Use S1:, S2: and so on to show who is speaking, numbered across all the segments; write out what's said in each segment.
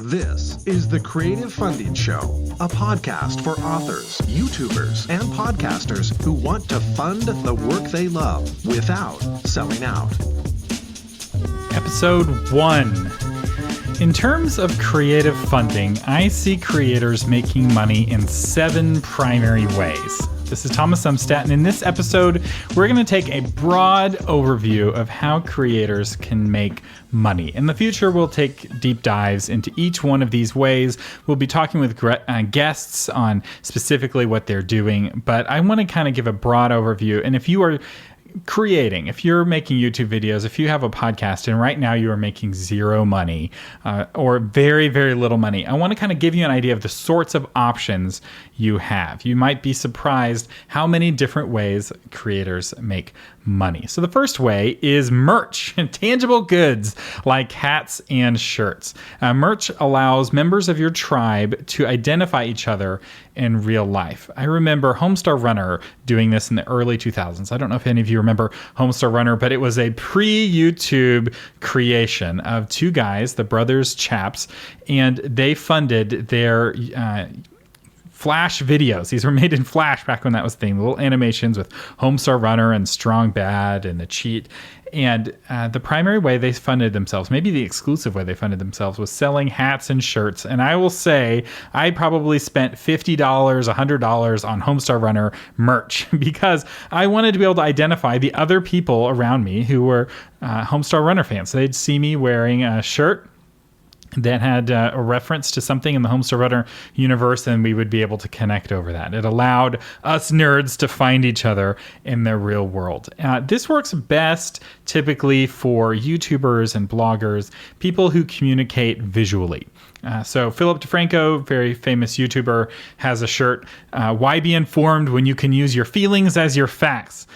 S1: This is The Creative Funding Show, a podcast for authors, YouTubers, and podcasters who want to fund the work they love without selling out.
S2: Episode 1. In terms of creative funding, I see creators making money in 7 primary ways. This is Thomas Umstattd, and in this episode, we're going to take a broad overview of how creators can make money. In the future, we'll take deep dives into each one of these ways. We'll be talking with guests on specifically what they're doing, but I want to kind of give a broad overview. And if you are creating, if you're making YouTube videos, if you have a podcast and right now you are making zero money or very, very little money, I want to kind of give you an idea of the sorts of options you have. You might be surprised how many different ways creators make money. So the first way is merch, tangible goods like hats and shirts. Merch allows members of your tribe to identify each other in real life. I remember Homestar Runner doing this in the early 2000s. I don't know if any of you remember Homestar Runner, but it was a pre-YouTube creation of 2 guys, the brothers Chaps, and they funded their Flash videos. These were made in Flash back when that was a thing. Little animations with Homestar Runner and Strong Bad and the Cheat. And the primary way they funded themselves, maybe the exclusive way they funded themselves, was selling hats and shirts. And I will say I probably spent $50, $100 on Homestar Runner merch because I wanted to be able to identify the other people around me who were Homestar Runner fans. So they'd see me wearing a shirt that had a reference to something in the Homestar Runner universe, and we would be able to connect over that. It allowed us nerds to find each other in the real world. This works best typically for YouTubers and bloggers, people who communicate visually. So Philip DeFranco, very famous YouTuber, has a shirt, Why Be Informed When You Can Use Your Feelings as Your Facts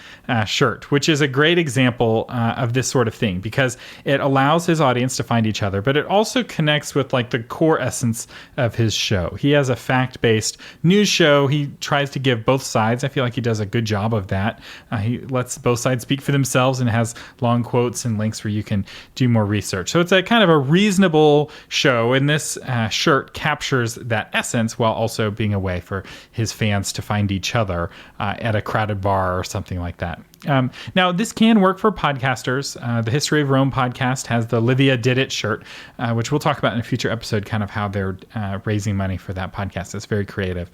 S2: shirt, which is a great example of this sort of thing because it allows his audience to find each other, but it also connects with like the core essence of his show. He has a fact-based news show. He tries to give both sides. I feel like he does a good job of that. He lets both sides speak for themselves and has long quotes and links where you can do more research. So it's a kind of a reasonable show, and this shirt captures that essence while also being a way for his fans to find each other at a crowded bar or something like that. Now, this can work for podcasters. The History of Rome podcast has the Livia Did It shirt, which we'll talk about in a future episode, kind of how they're raising money for that podcast. It's very creative,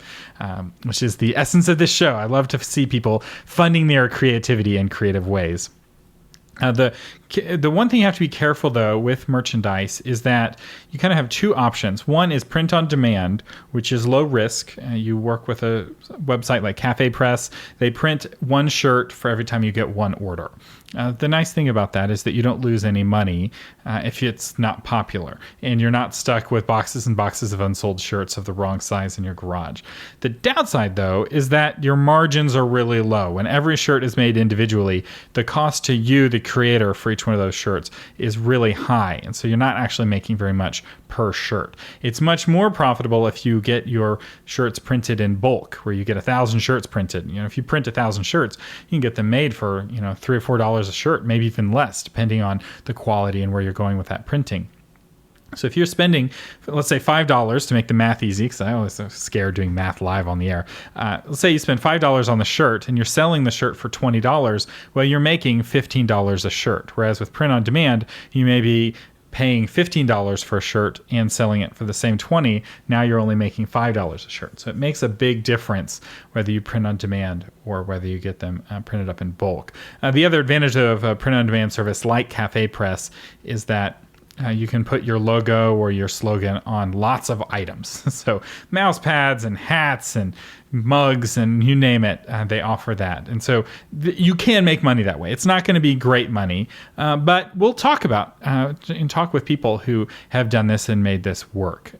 S2: which is the essence of this show. I love to see people funding their creativity in creative ways. The one thing you have to be careful, though, with merchandise is that you kind of have 2 options. One is print on demand, which is low risk. You work with a website like Cafe Press. They print 1 shirt for every time you get 1 order. The nice thing about that is that you don't lose any money if it's not popular, and you're not stuck with boxes and boxes of unsold shirts of the wrong size in your garage. The downside, though, is that your margins are really low. When every shirt is made individually, the cost to you, the creator, for each one of those shirts is really high, and so you're not actually making very much per shirt. It's much more profitable if you get your shirts printed in bulk, where you get 1,000 shirts printed. If you print 1,000 shirts, you can get them made for $3 or $4 a shirt, maybe even less, depending on the quality and where you're going with that printing. So if you're spending, let's say, $5 to make the math easy, because I always am scared doing math live on the air. Let's say you spend $5 on the shirt and you're selling the shirt for $20. Well, you're making $15 a shirt. Whereas with print on demand, you may be paying $15 for a shirt and selling it for the same $20. Now you're only making $5 a shirt. So it makes a big difference whether you print on demand or whether you get them printed up in bulk. The other advantage of a print on demand service like Cafe Press is that you can put your logo or your slogan on lots of items. So mouse pads and hats and mugs and you name it, they offer that. And so you can make money that way. It's not going to be great money, but we'll talk about and talk with people who have done this and made this work.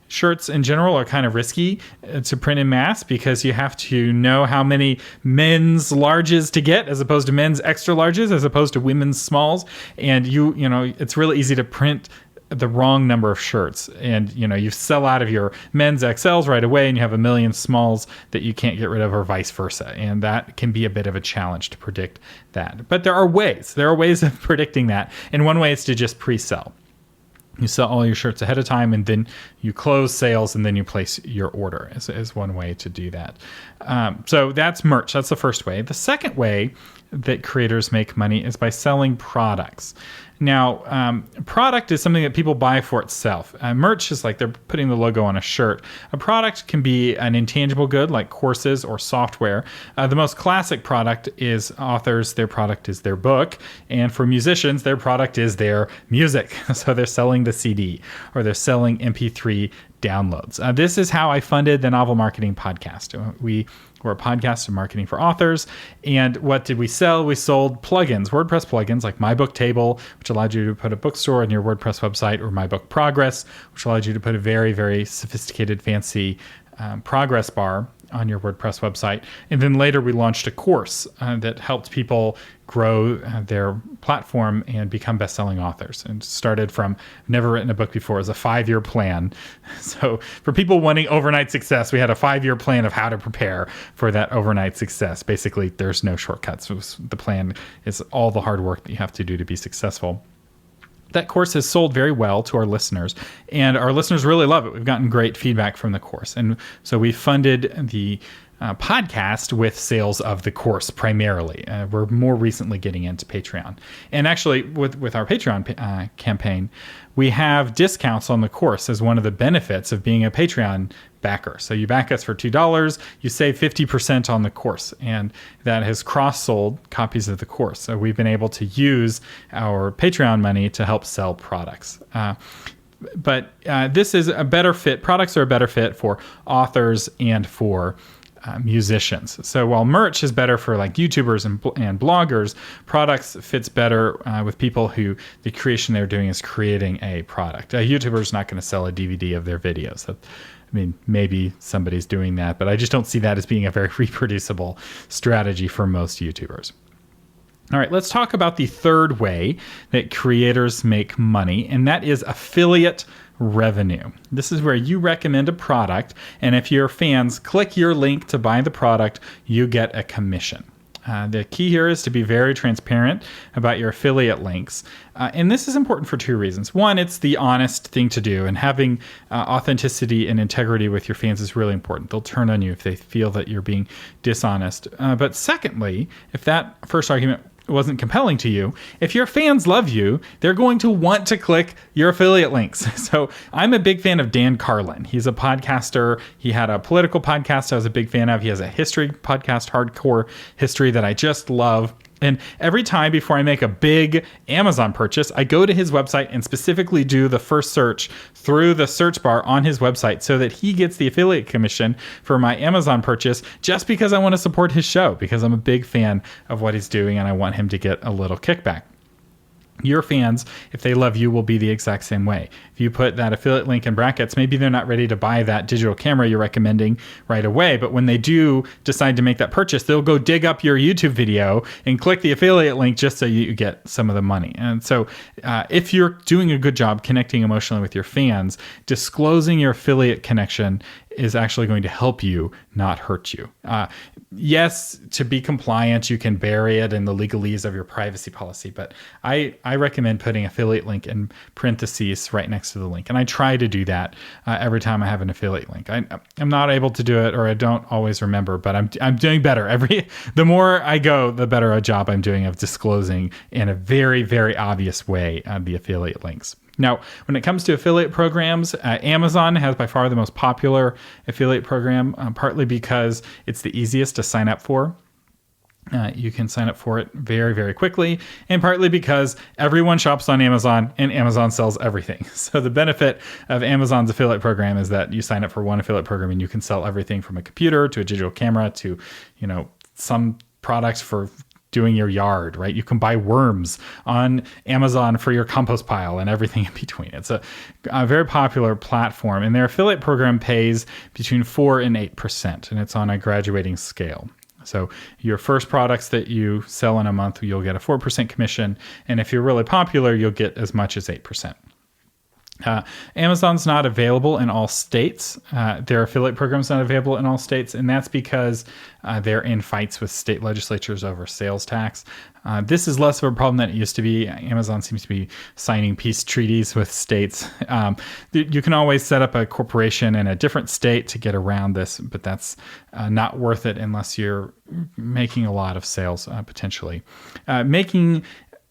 S2: Shirts in general are kind of risky to print in mass because you have to know how many men's larges to get as opposed to men's extra larges as opposed to women's smalls. And it's really easy to print the wrong number of shirts, and you sell out of your men's XLs right away and you have a million smalls that you can't get rid of, or vice versa, and that can be a bit of a challenge to predict that. But there are ways of predicting that, and one way is to just pre-sell. You sell all your shirts ahead of time, and then you close sales, and then you place your order is one way to do that. So that's merch. That's the first way. The second way that creators make money is by selling products. Now, product is something that people buy for itself. Merch is like they're putting the logo on a shirt. A product can be an intangible good like courses or software. The most classic product is authors. Their product is their book. And for musicians, their product is their music. So they're selling the CD or they're selling MP3 downloads. This is how I funded the Novel Marketing Podcast. We're a podcast of marketing for authors. And what did we sell? We sold plugins, WordPress plugins like My Book Table, which allowed you to put a bookstore on your WordPress website, or My Book Progress, which allowed you to put a very, very sophisticated, fancy progress bar on your WordPress website. And then later we launched a course that helped people grow their platform and become best-selling authors. And started from never written a book before as a 5-year plan. So for people wanting overnight success, we had a 5-year plan of how to prepare for that overnight success. Basically, there's no shortcuts. The plan is all the hard work that you have to do to be successful. That course has sold very well to our listeners, and our listeners really love it. We've gotten great feedback from the course. And so we funded the podcast with sales of the course primarily. We're more recently getting into Patreon. And actually, with our Patreon campaign, we have discounts on the course as one of the benefits of being a Patreon backer. So you back us for $2, you save 50% on the course, and that has cross-sold copies of the course. So we've been able to use our Patreon money to help sell products. But this is a better fit. Products are a better fit for authors and for musicians. So while merch is better for like YouTubers and bloggers, products fits better with people who the creation they're doing is creating a product. A YouTuber is not going to sell a DVD of their videos. I mean, maybe somebody's doing that, but I just don't see that as being a very reproducible strategy for most YouTubers. All right, let's talk about the third way that creators make money, and that is affiliate revenue. This is where you recommend a product, and if your fans click your link to buy the product, you get a commission. The key here is to be very transparent about your affiliate links. And this is important for two reasons. One, it's the honest thing to do, and having authenticity and integrity with your fans is really important. They'll turn on you if they feel that you're being dishonest. But secondly, if that first argument wasn't compelling to you, if your fans love you, they're going to want to click your affiliate links. So I'm a big fan of Dan Carlin. He's a podcaster. He had a political podcast I was a big fan of. He has a history podcast, Hardcore History, that I just love. And every time before I make a big Amazon purchase, I go to his website and specifically do the first search through the search bar on his website so that he gets the affiliate commission for my Amazon purchase, just because I want to support his show, because I'm a big fan of what he's doing and I want him to get a little kickback. Your fans, if they love you, will be the exact same way. If you put that affiliate link in brackets, maybe they're not ready to buy that digital camera you're recommending right away, but when they do decide to make that purchase, they'll go dig up your YouTube video and click the affiliate link just so you get some of the money. And so if you're doing a good job connecting emotionally with your fans, disclosing your affiliate connection is actually going to help you, not hurt you. Yes, to be compliant, you can bury it in the legalese of your privacy policy, but I recommend putting affiliate link in parentheses right next to the link. And I try to do that every time I have an affiliate link. I'm not able to do it, or I don't always remember, but I'm doing better. The more I go, the better a job I'm doing of disclosing in a very, very obvious way the affiliate links. Now, when it comes to affiliate programs, Amazon has by far the most popular affiliate program, partly because it's the easiest to sign up for. You can sign up for it very, very quickly, and partly because everyone shops on Amazon and Amazon sells everything. So the benefit of Amazon's affiliate program is that you sign up for one affiliate program and you can sell everything from a computer to a digital camera to, some products for doing your yard, right? You can buy worms on Amazon for your compost pile and everything in between. It's a very popular platform, and their affiliate program pays between 4 and 8%, and it's on a graduating scale. So your first products that you sell in a month, you'll get a 4% commission, and if you're really popular, you'll get as much as 8%. Amazon's not available in all states. Their affiliate program's not available in all states, and that's because they're in fights with state legislatures over sales tax. This is less of a problem than it used to be. Amazon seems to be signing peace treaties with states. You can always set up a corporation in a different state to get around this, but that's not worth it unless you're making a lot of sales, potentially. Making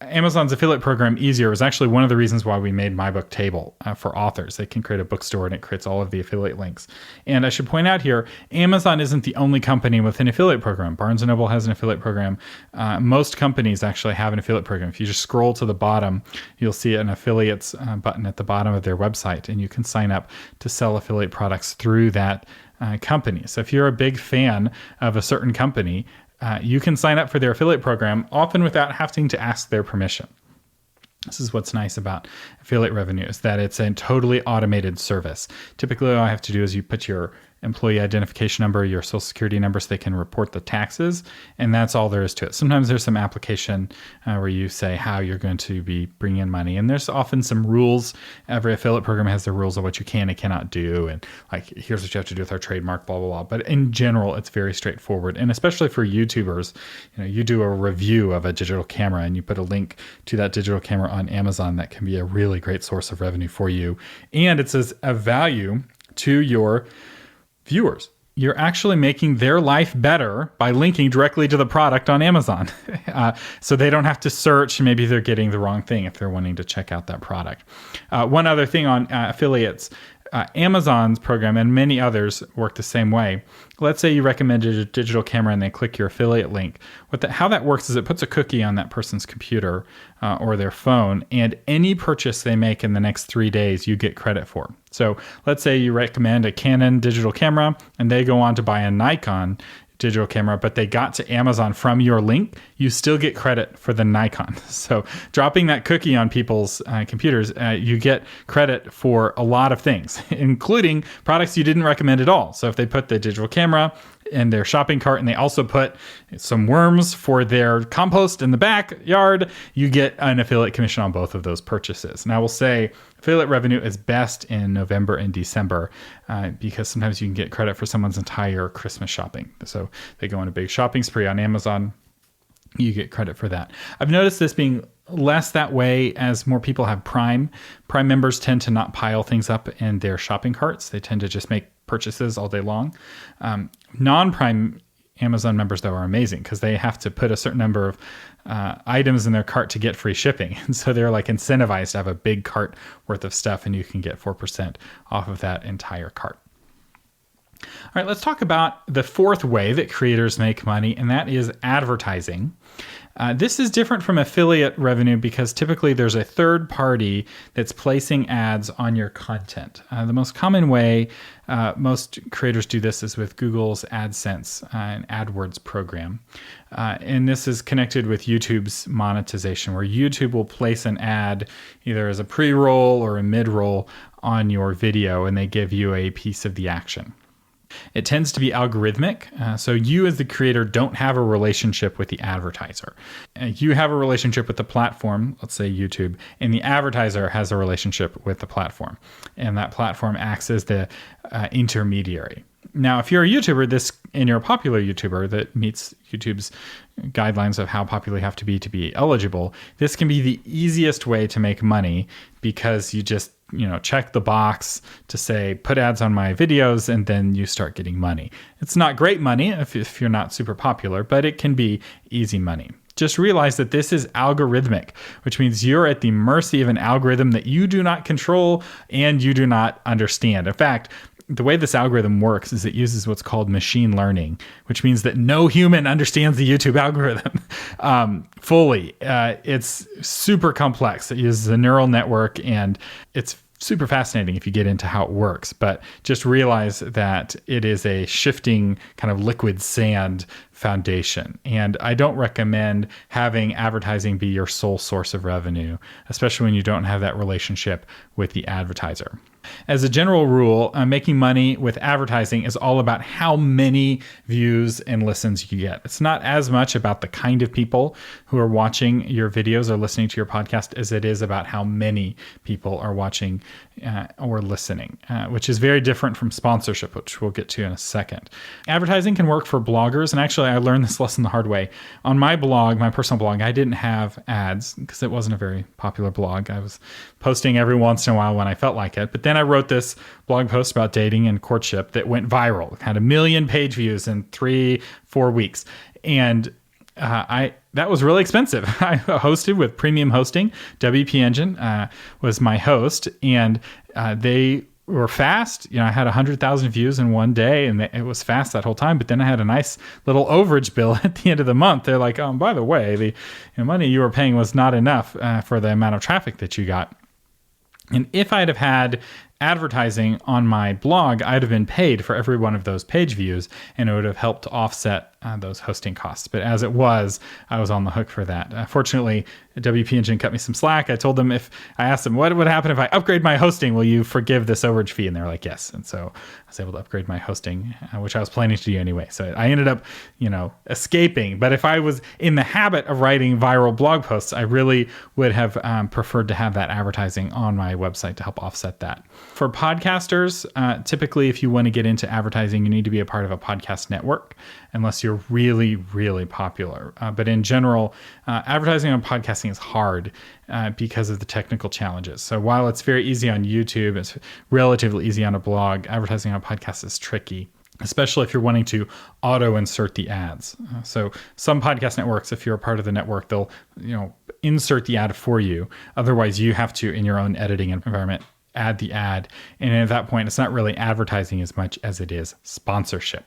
S2: Amazon's affiliate program easier was actually one of the reasons why we made My Book Table for authors. They can create a bookstore and it creates all of the affiliate links. And I should point out here, Amazon isn't the only company with an affiliate program. Barnes & Noble has an affiliate program. Most companies actually have an affiliate program. If you just scroll to the bottom, you'll see an affiliates button at the bottom of their website, and you can sign up to sell affiliate products through that company. So if you're a big fan of a certain company, you can sign up for their affiliate program, often without having to ask their permission. This is what's nice about affiliate revenue, is that it's a totally automated service. Typically, all I have to do is you put your employee identification number, your social security number, so they can report the taxes, and that's all there is to it. Sometimes there's some application where you say how you're going to be bringing in money, and there's often some rules. Every affiliate program has the rules of what you can and cannot do, and like, here's what you have to do with our trademark, blah, blah, blah. But in general, it's very straightforward, and especially for YouTubers, you do a review of a digital camera, and you put a link to that digital camera on Amazon. That can be a really great source of revenue for you, and it's a value to your viewers. You're actually making their life better by linking directly to the product on Amazon. So they don't have to search. Maybe they're getting the wrong thing if they're wanting to check out that product. One other thing on affiliates, Amazon's program and many others work the same way. Let's say you recommended a digital camera and they click your affiliate link. How that works is it puts a cookie on that person's computer or their phone, and any purchase they make in the next 3 days, you get credit for. So let's say you recommend a Canon digital camera and they go on to buy a Nikon digital camera, but they got to Amazon from your link, you still get credit for the Nikon. So dropping that cookie on people's computers, you get credit for a lot of things, including products you didn't recommend at all. So if they put the digital camera in their shopping cart and they also put some worms for their compost in the backyard, you get an affiliate commission on both of those purchases. And I will say affiliate revenue is best in November and December because sometimes you can get credit for someone's entire Christmas shopping. So they go on a big shopping spree on Amazon, you get credit for that. I've noticed this being less that way as more people have Prime. Prime members tend to not pile things up in their shopping carts. They tend to just make purchases all day long. Non-Prime Amazon members, though, are amazing because they have to put a certain number of items in their cart to get free shipping. And so they're like incentivized to have a big cart worth of stuff, and you can get 4% off of that entire cart. All right, let's talk about the fourth way that creators make money, and that is advertising. This is different from affiliate revenue because typically there's a third party that's placing ads on your content. The most common way most creators do this is with Google's AdSense, an AdWords program. And this is connected with YouTube's monetization, where YouTube will place an ad either as a pre-roll or a mid-roll on your video, and they give you a piece of the action. It tends to be algorithmic, so you as the creator don't have a relationship with the advertiser. You have a relationship with the platform, let's say YouTube, and the advertiser has a relationship with the platform, and that platform acts as the intermediary. Now, if you're a YouTuber, and you're a popular YouTuber that meets YouTube's guidelines of how popular you have to be eligible, this can be the easiest way to make money because you just check the box to say, put ads on my videos, and then you start getting money. It's not great money if you're not super popular, but it can be easy money. Just realize that this is algorithmic, which means you're at the mercy of an algorithm that you do not control and you do not understand. In fact, the way this algorithm works is it uses what's called machine learning, which means that no human understands the YouTube algorithm fully. It's super complex. It uses a neural network, and it's super fascinating if you get into how it works. But just realize that it is a shifting kind of liquid sand foundation. And I don't recommend having advertising be your sole source of revenue, especially when you don't have that relationship with the advertiser. As a general rule, making money with advertising is all about how many views and listens you get. It's not as much about the kind of people who are watching your videos or listening to your podcast as it is about how many people are watching or listening, which is very different from sponsorship, which we'll get to in a second. Advertising can work for bloggers, and actually I learned this lesson the hard way. On my blog, my personal blog, I didn't have ads because it wasn't a very popular blog. I was posting every once in a while when I felt like it, but then I wrote this blog post about dating and courtship that went viral. It had 1 million page views in 3-4 weeks. And that was really expensive. I hosted with premium hosting. WP Engine was my host, and they were fast. I had 100,000 views in one day, and it was fast that whole time. But then I had a nice little overage bill at the end of the month. They're like, "Oh, by the way, the money you were paying was not enough for the amount of traffic that you got." And if I'd have had advertising on my blog, I'd have been paid for every one of those page views, and it would have helped to offset those hosting costs. But as it was, I was on the hook for that. Fortunately, WP Engine cut me some slack. I asked them, what would happen if I upgrade my hosting? Will you forgive this overage fee? And they were like, yes. And so I was able to upgrade my hosting, which I was planning to do anyway. So I ended up, escaping. But if I was in the habit of writing viral blog posts, I really would have preferred to have that advertising on my website to help offset that. For podcasters, typically, if you want to get into advertising, you need to be a part of a podcast network, unless you're really, really popular. But in general, advertising on podcasting is hard because of the technical challenges. So while it's very easy on YouTube, it's relatively easy on a blog, advertising on a podcast is tricky, especially if you're wanting to auto-insert the ads. So some podcast networks, if you're a part of the network, they'll insert the ad for you. Otherwise, you have to, in your own editing environment, add the ad. And at that point, it's not really advertising as much as it is sponsorship.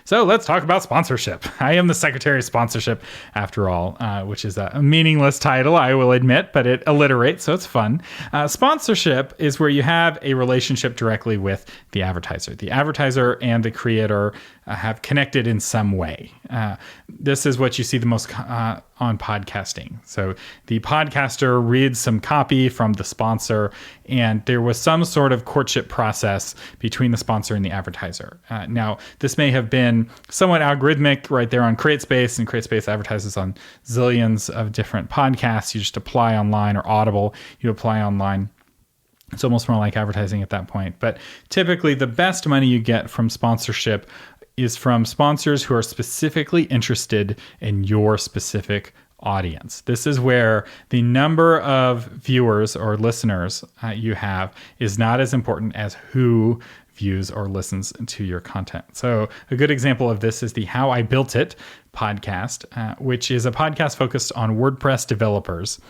S2: So let's talk about sponsorship. I am the Secretary of Sponsorship, after all, which is a meaningless title, I will admit, but it alliterates, so it's fun. Sponsorship is where you have a relationship directly with the advertiser. The advertiser and the creator have connected in some way. This is what you see the most on podcasting. So the podcaster reads some copy from the sponsor, and there was some sort of courtship process between the sponsor and the advertiser. Now, this may have been somewhat algorithmic right there on CreateSpace, and CreateSpace advertises on zillions of different podcasts. You just apply online, or Audible, you apply online. It's almost more like advertising at that point. But typically, the best money you get from sponsorship is from sponsors who are specifically interested in your specific audience. This is where the number of viewers or listeners you have is not as important as who views or listens to your content. So a good example of this is the How I Built It podcast, which is a podcast focused on WordPress developers,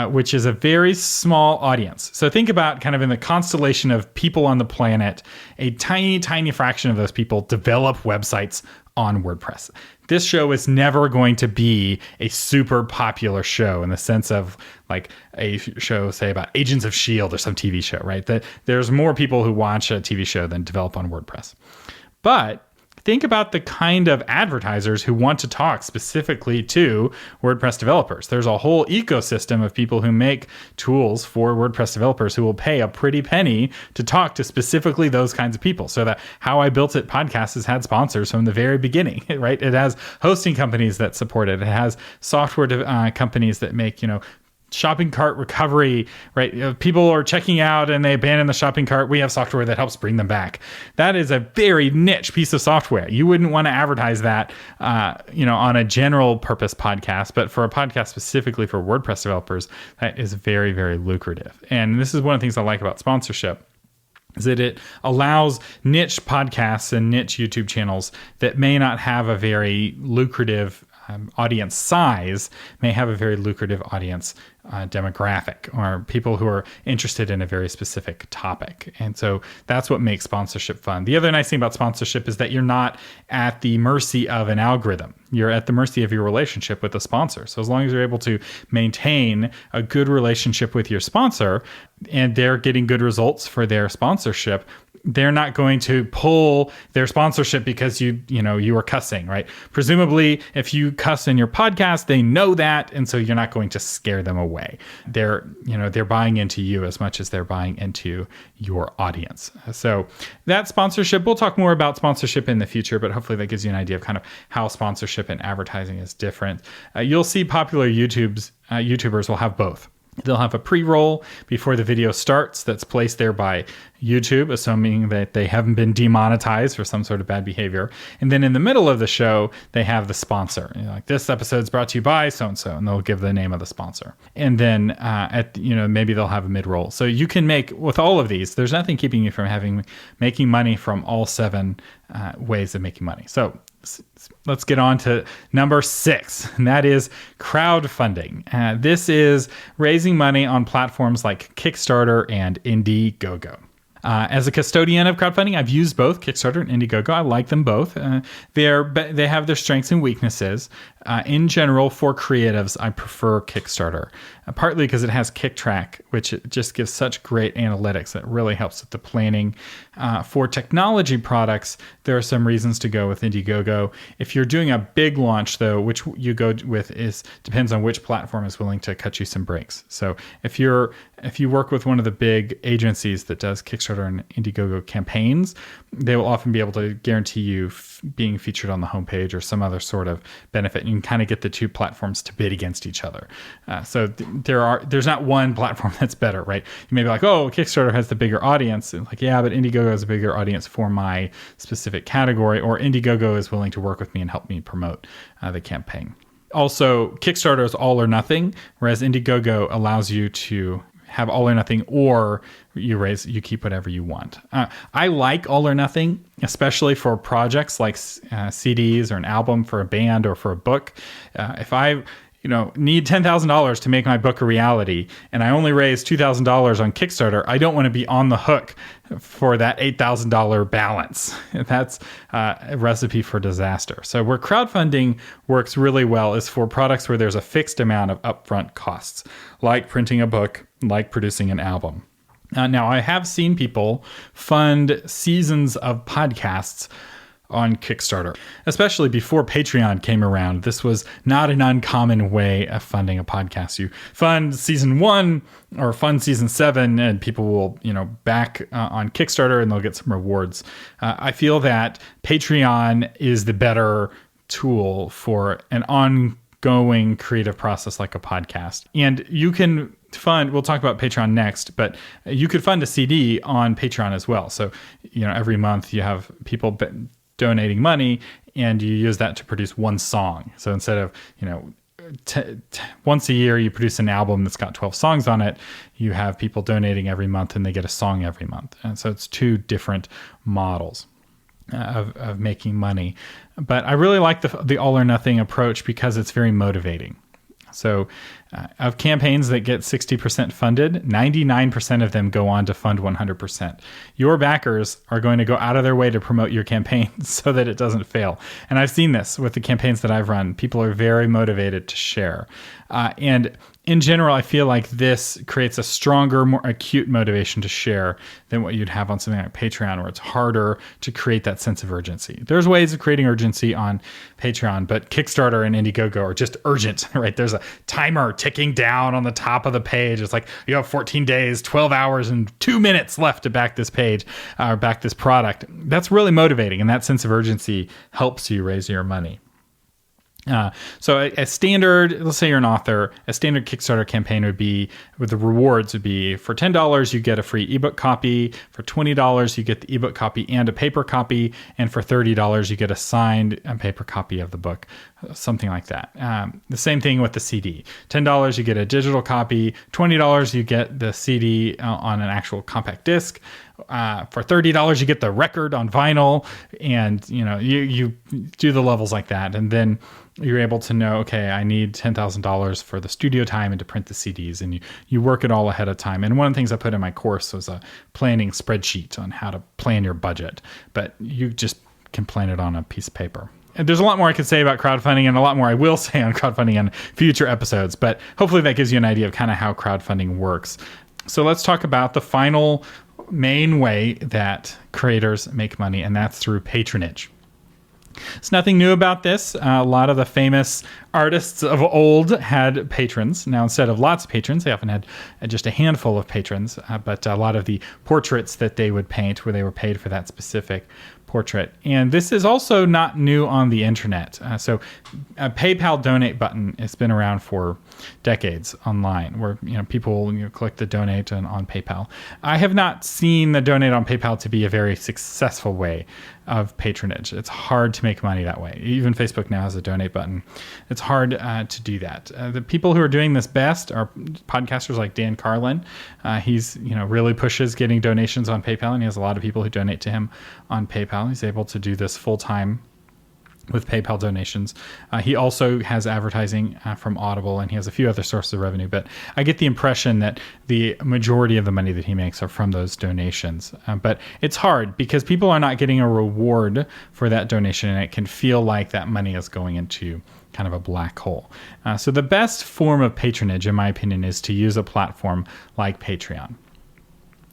S2: which is a very small audience. So think about kind of in the constellation of people on the planet, a tiny, tiny fraction of those people develop websites on WordPress. This show is never going to be a super popular show in the sense of like a show, say, about Agents of S.H.I.E.L.D. or some TV show, right? That there's more people who watch a TV show than develop on WordPress. But think about the kind of advertisers who want to talk specifically to WordPress developers. There's a whole ecosystem of people who make tools for WordPress developers who will pay a pretty penny to talk to specifically those kinds of people. So that How I Built It podcast has had sponsors from the very beginning, right? It has hosting companies that support it. It has software companies that make, shopping cart recovery, right? People are checking out and they abandon the shopping cart. We have software that helps bring them back. That is a very niche piece of software. You wouldn't want to advertise that, on a general purpose podcast, but for a podcast specifically for WordPress developers, that is very, very lucrative. And this is one of the things I like about sponsorship, is that it allows niche podcasts and niche YouTube channels that may not have a very lucrative audience size, may have a very lucrative audience demographic, or people who are interested in a very specific topic. And so that's what makes sponsorship fun. The other nice thing about sponsorship is that you're not at the mercy of an algorithm. You're at the mercy of your relationship with the sponsor. So as long as you're able to maintain a good relationship with your sponsor and they're getting good results for their sponsorship, they're not going to pull their sponsorship because you were cussing, right? Presumably, if you cuss in your podcast, they know that, and so you're not going to scare them away. They're buying into you as much as they're buying into your audience. So that sponsorship, we'll talk more about sponsorship in the future, but hopefully that gives you an idea of kind of how sponsorship and advertising is different. You'll see popular YouTubers will have both. They'll have a pre-roll before the video starts that's placed there by YouTube, assuming that they haven't been demonetized for some sort of bad behavior. And then in the middle of the show, they have the sponsor. Like, this episode's brought to you by so-and-so, and they'll give the name of the sponsor. And then maybe they'll have a mid-roll. So you can make, with all of these, there's nothing keeping you from making money from all 7 ways of making money. So let's get on to number 6, and that is crowdfunding. This is raising money on platforms like Kickstarter and Indiegogo. As a custodian of crowdfunding, I've used both Kickstarter and Indiegogo. I like them both. They have their strengths and weaknesses. In general, for creatives, I prefer Kickstarter, partly because it has KickTrack, which it just gives such great analytics that really helps with the planning. For technology products, there are some reasons to go with Indiegogo. If you're doing a big launch, though, which you go with depends on which platform is willing to cut you some breaks. So if you work with one of the big agencies that does Kickstarter and Indiegogo campaigns, they will often be able to guarantee you being featured on the homepage or some other sort of benefit. You can kind of get the two platforms to bid against each other. So there's not one platform that's better, right? You may be like, oh, Kickstarter has the bigger audience. And like, yeah, but Indiegogo has a bigger audience for my specific category, or Indiegogo is willing to work with me and help me promote the campaign. Also, Kickstarter is all or nothing, whereas Indiegogo allows you to have all or nothing, or you keep whatever you want. I like all or nothing, especially for projects like CDs or an album for a band or for a book. If I need $10,000 to make my book a reality, and I only raise $2,000 on Kickstarter, I don't want to be on the hook for that $8,000 balance. That's a recipe for disaster. So where crowdfunding works really well is for products where there's a fixed amount of upfront costs, like printing a book, like producing an album. Now, I have seen people fund seasons of podcasts on Kickstarter, especially before Patreon came around. This was not an uncommon way of funding a podcast. You fund season 1 or fund season 7, and people will, back on Kickstarter, and they'll get some rewards. I feel that Patreon is the better tool for an ongoing creative process like a podcast. And you can fund, we'll talk about Patreon next, but you could fund a CD on Patreon as well. So, every month you have people donating money, and you use that to produce one song. So instead of, once a year you produce an album that's got 12 songs on it, you have people donating every month and they get a song every month. And so it's 2 different models of making money. But I really like the all or nothing approach because it's very motivating. So of campaigns that get 60% funded, 99% of them go on to fund 100%. Your backers are going to go out of their way to promote your campaign so that it doesn't fail. And I've seen this with the campaigns that I've run. People are very motivated to share. And in general, I feel like this creates a stronger, more acute motivation to share than what you'd have on something like Patreon, where it's harder to create that sense of urgency. There's ways of creating urgency on Patreon, but Kickstarter and Indiegogo are just urgent, right? There's a timer ticking down on the top of the page. It's like, you have 14 days, 12 hours, and 2 minutes left to back this page or back this product. That's really motivating, and that sense of urgency helps you raise your money. So a standard, let's say you're an author, a standard Kickstarter campaign would be, with the rewards would be, for $10, you get a free ebook copy. For $20, you get the ebook copy and a paper copy. And for $30, you get a signed paper copy of the book, something like that. The same thing with the CD. $10, you get a digital copy. $20, you get the CD on an actual compact disc. For $30, you get the record on vinyl, and you do the levels like that, and then you're able to know, okay, I need $10,000 for the studio time and to print the CDs, and you work it all ahead of time. And one of the things I put in my course was a planning spreadsheet on how to plan your budget, but you just can plan it on a piece of paper. And there's a lot more I could say about crowdfunding, and a lot more I will say on crowdfunding in future episodes, but hopefully that gives you an idea of kind of how crowdfunding works. So let's talk about the final main way that creators make money, and that's through patronage. It's nothing new about this. A lot of the famous artists of old had patrons. Now, instead of lots of patrons, they often had just a handful of patrons. But a lot of the portraits that they would paint, where they were paid for that specific portrait. And this is also not new on the internet. So a PayPal donate button has been around for decades online, where people click the donate on PayPal. I have not seen the donate on PayPal to be a very successful way of patronage. It's hard to make money that way. Even Facebook now has a donate button. It's hard to do that. The people who are doing this best are podcasters like Dan Carlin. He's really pushes getting donations on PayPal, and he has a lot of people who donate to him on PayPal. He's able to do this full time with PayPal donations. He also has advertising from Audible, and he has a few other sources of revenue, but I get the impression that the majority of the money that he makes are from those donations. But it's hard because people are not getting a reward for that donation, and it can feel like that money is going into kind of a black hole. So the best form of patronage, in my opinion, is to use a platform like Patreon.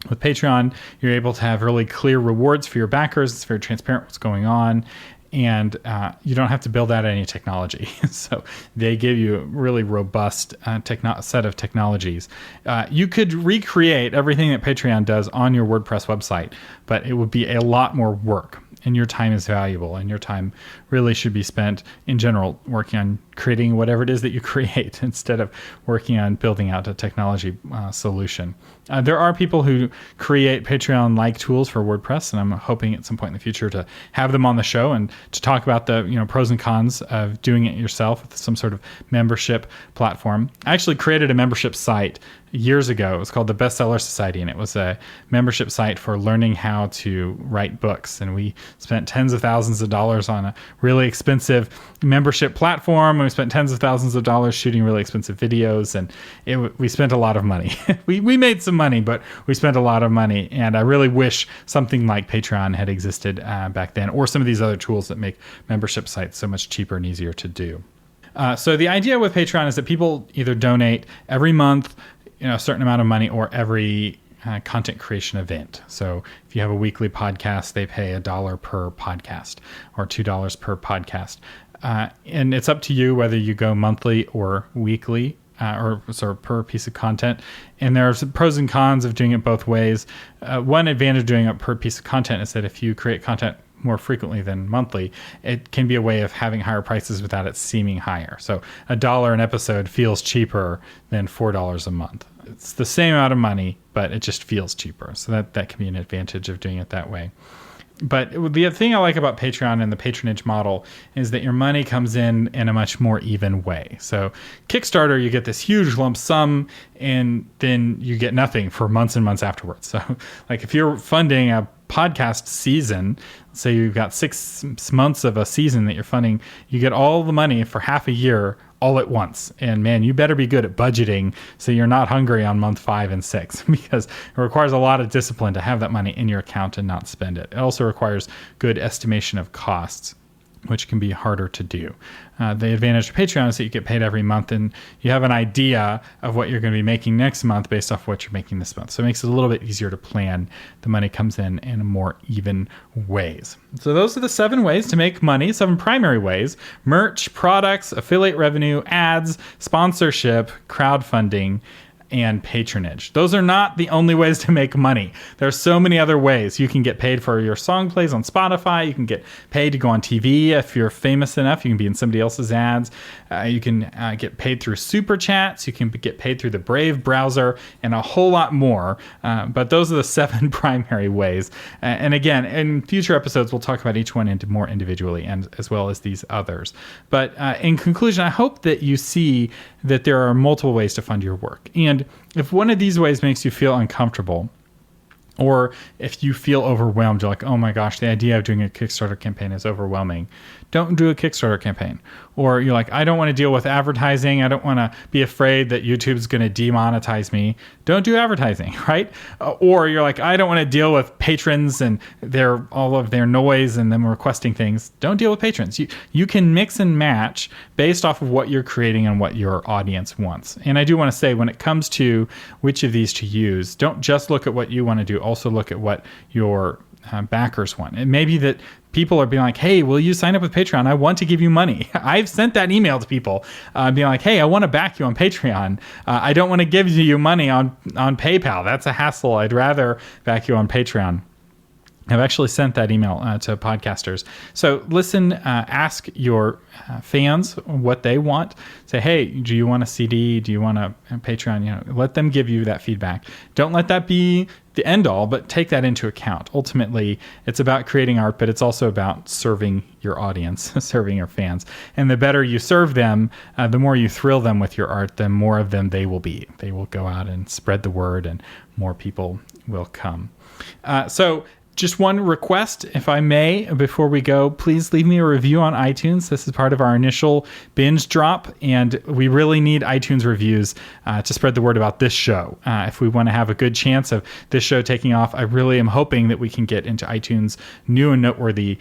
S2: With Patreon, you're able to have really clear rewards for your backers. It's very transparent what's going on. And you don't have to build out any technology. So they give you a really robust set of technologies. You could recreate everything that Patreon does on your WordPress website, but it would be a lot more work. And your time is valuable, and your time really should be spent in general working on creating whatever it is that you create instead of working on building out a technology solution. There are people who create Patreon-like tools for WordPress, and I'm hoping at some point in the future to have them on the show and to talk about the pros and cons of doing it yourself with some sort of membership platform. I actually created a membership site years ago. It was called the Bestseller Society, and it was a membership site for learning how to write books. And we spent tens of thousands of dollars on a really expensive membership platform. We spent tens of thousands of dollars shooting really expensive videos, and we spent a lot of money. we made some money, but we spent a lot of money. And I really wish something like Patreon had existed back then, or some of these other tools that make membership sites so much cheaper and easier to do. So the idea with Patreon is that people either donate every month, a certain amount of money, or every content creation event. So if you have a weekly podcast, they pay $1 per podcast or $2 per podcast. And it's up to you whether you go monthly or weekly or per piece of content. And there's pros and cons of doing it both ways. One advantage of doing it per piece of content is that if you create content more frequently than monthly, it can be a way of having higher prices without it seeming higher. So $1 an episode feels cheaper than $4 a month. It's the same amount of money, but it just feels cheaper. So that can be an advantage of doing it that way. But the thing I like about Patreon and the patronage model is that your money comes in a much more even way. So Kickstarter, you get this huge lump sum, and then you get nothing for months and months afterwards. So like if you're funding a podcast season, say you've got 6 months of a season that you're funding, you get all the money for half a year all at once. And man, you better be good at budgeting so you're not hungry on month 5 and 6, because it requires a lot of discipline to have that money in your account and not spend it. It also requires good estimation of costs, which can be harder to do. The advantage of Patreon is that you get paid every month, and you have an idea of what you're going to be making next month based off what you're making this month. So it makes it a little bit easier to plan. The money comes in more even ways. So those are the 7 ways to make money, 7 primary ways: merch, products, affiliate revenue, ads, sponsorship, crowdfunding, and patronage. Those are not the only ways to make money. There are so many other ways. You can get paid for your song plays on Spotify. You can get paid to go on TV if you're famous enough. You can be in somebody else's ads. You can get paid through super chats. You can get paid through the Brave browser, and a whole lot more. But those are the 7 primary ways. And again, in future episodes, we'll talk about each one more individually, and as well as these others. But in conclusion, I hope that you see that there are multiple ways to fund your work. And if one of these ways makes you feel uncomfortable, or if you feel overwhelmed, you're like, oh my gosh, the idea of doing a Kickstarter campaign is overwhelming, don't do a Kickstarter campaign. Or you're like, I don't want to deal with advertising. I don't want to be afraid that YouTube's going to demonetize me. Don't do advertising, right? Or you're like, I don't want to deal with patrons and all of their noise and them requesting things. Don't deal with patrons. You can mix and match based off of what you're creating and what your audience wants. And I do want to say, when it comes to which of these to use, don't just look at what you want to do. also look at what your backers want. It may be that people are being like, hey, will you sign up with Patreon? I want to give you money. I've sent that email to people being like, hey, I want to back you on Patreon. I don't want to give you money on PayPal. That's a hassle. I'd rather back you on Patreon. I've actually sent that email to podcasters. So listen, ask your fans what they want. Say, hey, do you want a CD? Do you want a Patreon? Let them give you that feedback. Don't let that be the end all, but take that into account. Ultimately, it's about creating art, but it's also about serving your audience, serving your fans. And the better you serve them, the more you thrill them with your art, the more of them they will be. They will go out and spread the word, and more people will come. So just one request, if I may, before we go, please leave me a review on iTunes. This is part of our initial binge drop, and we really need iTunes reviews to spread the word about this show. If we want to have a good chance of this show taking off, I really am hoping that we can get into iTunes' new and noteworthy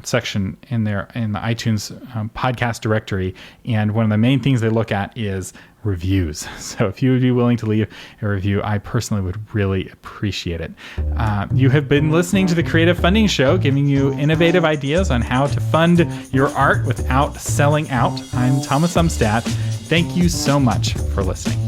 S2: section in the iTunes podcast directory. And one of the main things they look at is reviews. So if you would be willing to leave a review, I personally would really appreciate it. You have been listening to the Creative Funding Show, giving you innovative ideas on how to fund your art without selling out. I'm Thomas Umstattd. Thank you so much for listening.